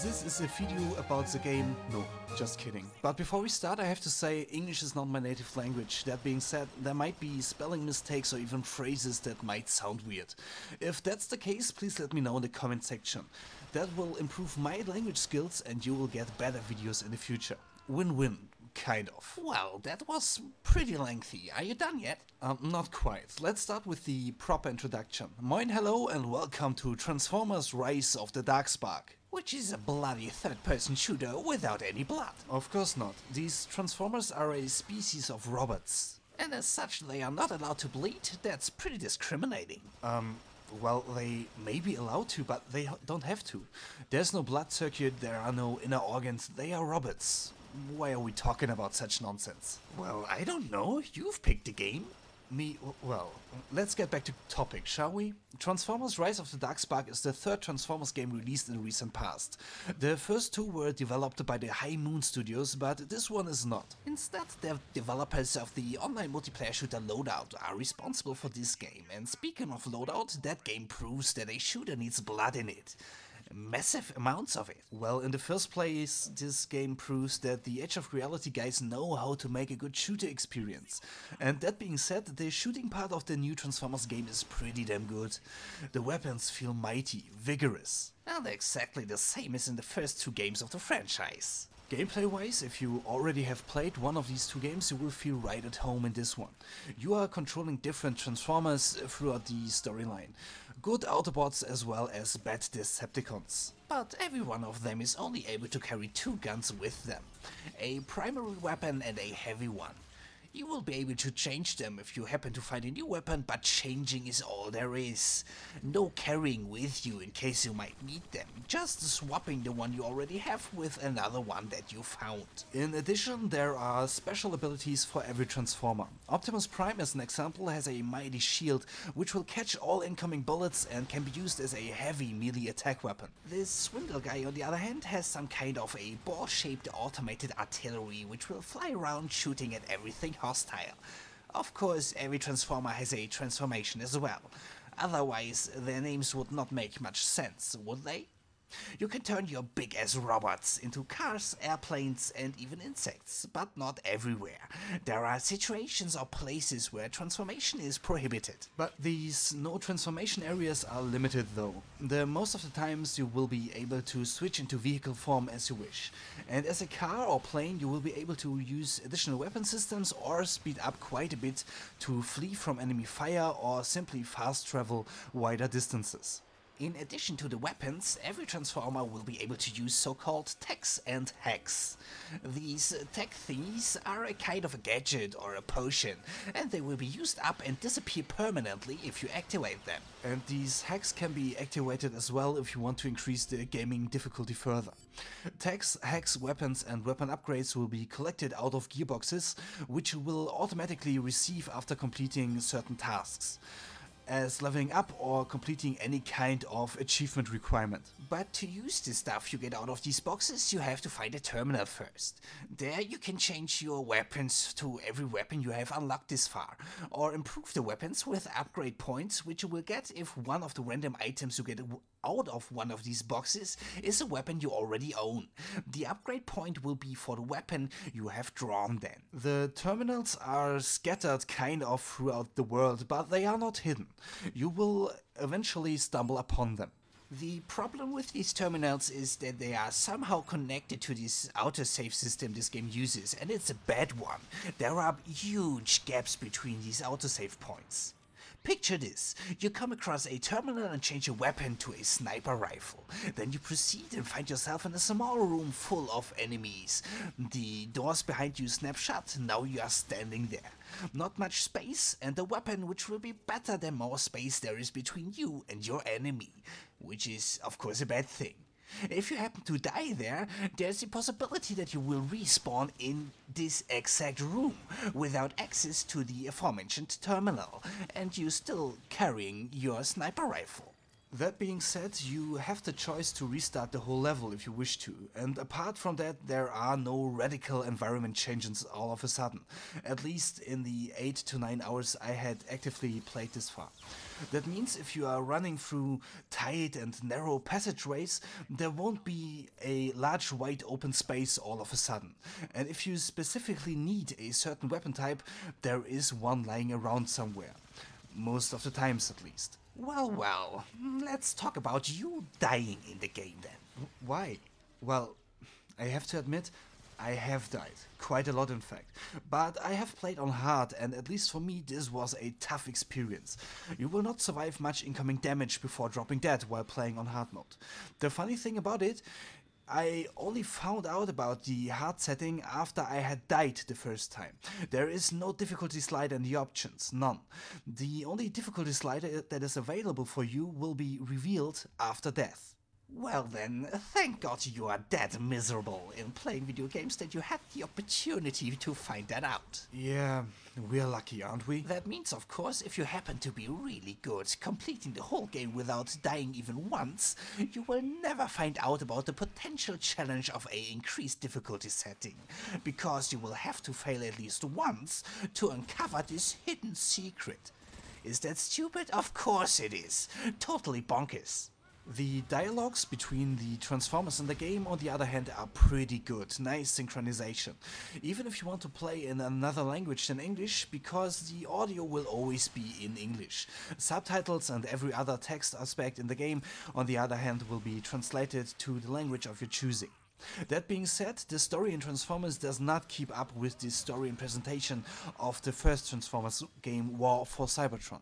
This is a video about the game. No, just kidding. But before we start, I have to say English is not my native language. That being said, there might be spelling mistakes or even phrases that might sound weird. If that's the case, please let me know in the comment section. That will improve my language skills and you will get better videos in the future. Win-win. Kind of. Well, that was pretty lengthy. Are you done yet? Not quite. Let's start with the proper introduction. Moin, hello, and welcome to Transformers Rise of the Darkspark. Which is a bloody third-person shooter without any blood. Of course not. These Transformers are a species of robots. And as such, they are not allowed to bleed. That's pretty discriminating. Well, they may be allowed to, but they don't have to. There's no blood circuit, there are no inner organs, they are robots. Why are we talking about such nonsense? Well, I don't know, you've picked the game. Well, let's get back to topic, shall we? Transformers Rise of the Darkspark is the third Transformers game released in the recent past. The first two were developed by the High Moon Studios, but this one is not. Instead, the developers of the online multiplayer shooter Loadout are responsible for this game, and speaking of Loadout, that game proves that a shooter needs blood in it. Massive amounts of it. Well, in the first place, this game proves that the Edge of Reality guys know how to make a good shooter experience. And that being said, the shooting part of the new Transformers game is pretty damn good. The weapons feel mighty, vigorous. And exactly the same as in the first two games of the franchise. Gameplay-wise, if you already have played one of these two games, you will feel right at home in this one. You are controlling different Transformers throughout the storyline. Good Autobots as well as bad Decepticons. But every one of them is only able to carry two guns with them. A primary weapon and a heavy one. You will be able to change them if you happen to find a new weapon, but changing is all there is. No carrying with you in case you might need them, just swapping the one you already have with another one that you found. In addition, there are special abilities for every Transformer. Optimus Prime, as an example, has a mighty shield, which will catch all incoming bullets and can be used as a heavy melee attack weapon. This Swindle guy, on the other hand, has some kind of a ball-shaped automated artillery, which will fly around shooting at everything hostile. Of course, every Transformer has a transformation as well. Otherwise, their names would not make much sense, would they? You can turn your big-ass robots into cars, airplanes, and even insects, but not everywhere. There are situations or places where transformation is prohibited. But these no transformation areas are limited though. Most of the times you will be able to switch into vehicle form as you wish. And as a car or plane you will be able to use additional weapon systems or speed up quite a bit to flee from enemy fire or simply fast travel wider distances. In addition to the weapons, every Transformer will be able to use so-called techs and hacks. These tech thingies are a kind of a gadget or a potion, and they will be used up and disappear permanently if you activate them. And these hacks can be activated as well if you want to increase the gaming difficulty further. Techs, hacks, weapons and weapon upgrades will be collected out of gearboxes, which you will automatically receive after completing certain tasks, as leveling up or completing any kind of achievement requirement. But to use the stuff you get out of these boxes, you have to find a terminal first. There you can change your weapons to every weapon you have unlocked this far, or improve the weapons with upgrade points, which you will get if one of the random items you get out of one of these boxes is a weapon you already own. The upgrade point will be for the weapon you have drawn then. The terminals are scattered kind of throughout the world, but they are not hidden. You will eventually stumble upon them. The problem with these terminals is that they are somehow connected to this autosave system this game uses, and it's a bad one. There are huge gaps between these autosave points. Picture this, you come across a terminal and change your weapon to a sniper rifle. Then you proceed and find yourself in a small room full of enemies. The doors behind you snap shut, now you are standing there. Not much space, and a weapon which will be better the more space there is between you and your enemy. Which is, of course, a bad thing. If you happen to die there, there's the possibility that you will respawn in this exact room without access to the aforementioned terminal, and you're still carrying your sniper rifle. That being said, you have the choice to restart the whole level if you wish to, and apart from that there are no radical environment changes all of a sudden, at least in the 8 to 9 hours I had actively played this far. That means if you are running through tight and narrow passageways, there won't be a large wide open space all of a sudden, and if you specifically need a certain weapon type, there is one lying around somewhere. Most of the times at least. Well, let's talk about you dying in the game then. Why? Well, I have to admit, I have died. Quite a lot in fact. But I have played on hard, and at least for me this was a tough experience. You will not survive much incoming damage before dropping dead while playing on hard mode. The funny thing about it, I only found out about the hard setting after I had died the first time. There is no difficulty slider in the options, none. The only difficulty slider that is available for you will be revealed after death. Well then, thank God you are that miserable in playing video games that you had the opportunity to find that out. Yeah, we're lucky, aren't we? That means, of course, if you happen to be really good, completing the whole game without dying even once, you will never find out about the potential challenge of a increased difficulty setting, because you will have to fail at least once to uncover this hidden secret. Is that stupid? Of course it is. Totally bonkers. The dialogues between the Transformers in the game, on the other hand, are pretty good. Nice synchronization. Even if you want to play in another language than English, because the audio will always be in English. Subtitles and every other text aspect in the game, on the other hand, will be translated to the language of your choosing. That being said, the story in Transformers does not keep up with the story and presentation of the first Transformers game, War for Cybertron.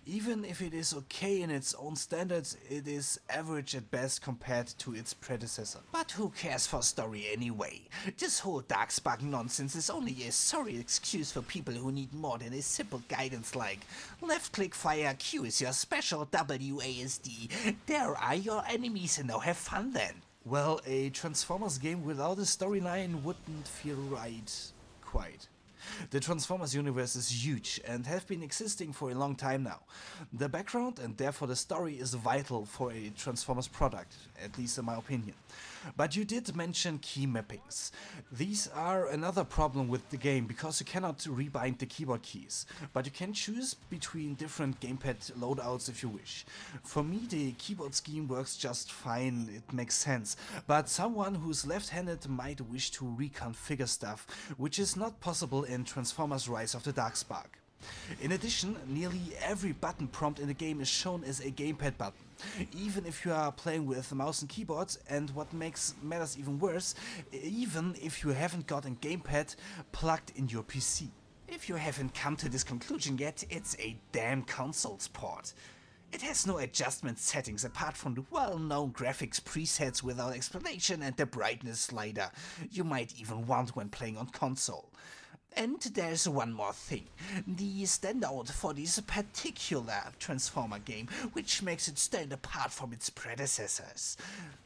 Even if it is okay in its own standards, it is average at best compared to its predecessor. But who cares for story anyway? This whole Darkspark nonsense is only a sorry excuse for people who need more than a simple guidance like left-click fire, Q is your special, WASD, there are your enemies and now have fun then. Well, a Transformers game without a storyline wouldn't feel right, quite. The Transformers universe is huge and have been existing for a long time now. The background and therefore the story is vital for a Transformers product, at least in my opinion. But you did mention key mappings. These are another problem with the game because you cannot rebind the keyboard keys, but you can choose between different gamepad loadouts if you wish. For me the keyboard scheme works just fine, it makes sense, but someone who's left-handed might wish to reconfigure stuff, which is not possible in Transformers Rise of the Darkspark. In addition, nearly every button prompt in the game is shown as a gamepad button, even if you are playing with mouse and keyboards, and what makes matters even worse, even if you haven't got a gamepad plugged in your PC. If you haven't come to this conclusion yet, it's a damn console's port. It has no adjustment settings apart from the well-known graphics presets without explanation and the brightness slider you might even want when playing on console. And there's one more thing, the standout for this particular Transformer game, which makes it stand apart from its predecessors.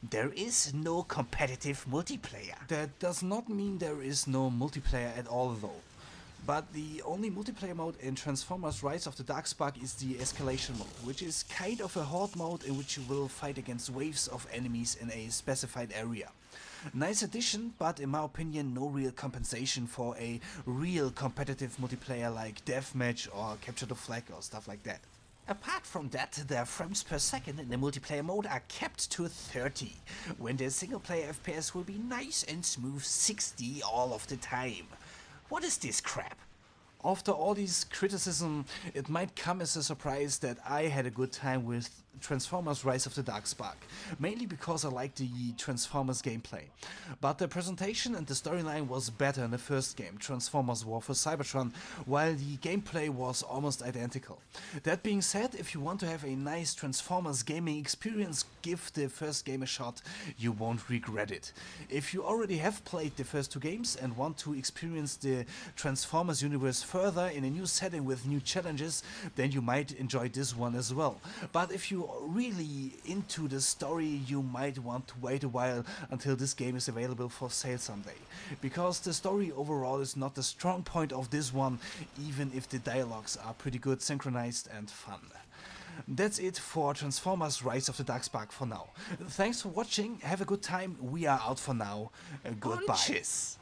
There is no competitive multiplayer. That does not mean there is no multiplayer at all though. But the only multiplayer mode in Transformers Rise of the Darkspark is the escalation mode, which is kind of a horde mode in which you will fight against waves of enemies in a specified area. Nice addition, but in my opinion no real compensation for a real competitive multiplayer like Deathmatch or Capture the Flag or stuff like that. Apart from that, the frames per second in the multiplayer mode are kept to 30, when the single player FPS will be nice and smooth 60 all of the time. What is this crap? After all these criticism, it might come as a surprise that I had a good time with Transformers Rise of the Darkspark, mainly because I liked the Transformers gameplay. But the presentation and the storyline was better in the first game, Transformers War for Cybertron, while the gameplay was almost identical. That being said, if you want to have a nice Transformers gaming experience, give the first game a shot, you won't regret it. If you already have played the first two games and want to experience the Transformers universe further in a new setting with new challenges, then you might enjoy this one as well. But if you really into the story, you might want to wait a while until this game is available for sale someday, because the story overall is not the strong point of this one, even if the dialogues are pretty good, synchronized and fun. That's it for Transformers Rise of the Darkspark for now. Thanks for watching, have a good time, we are out for now. Goodbye. Und tschüss.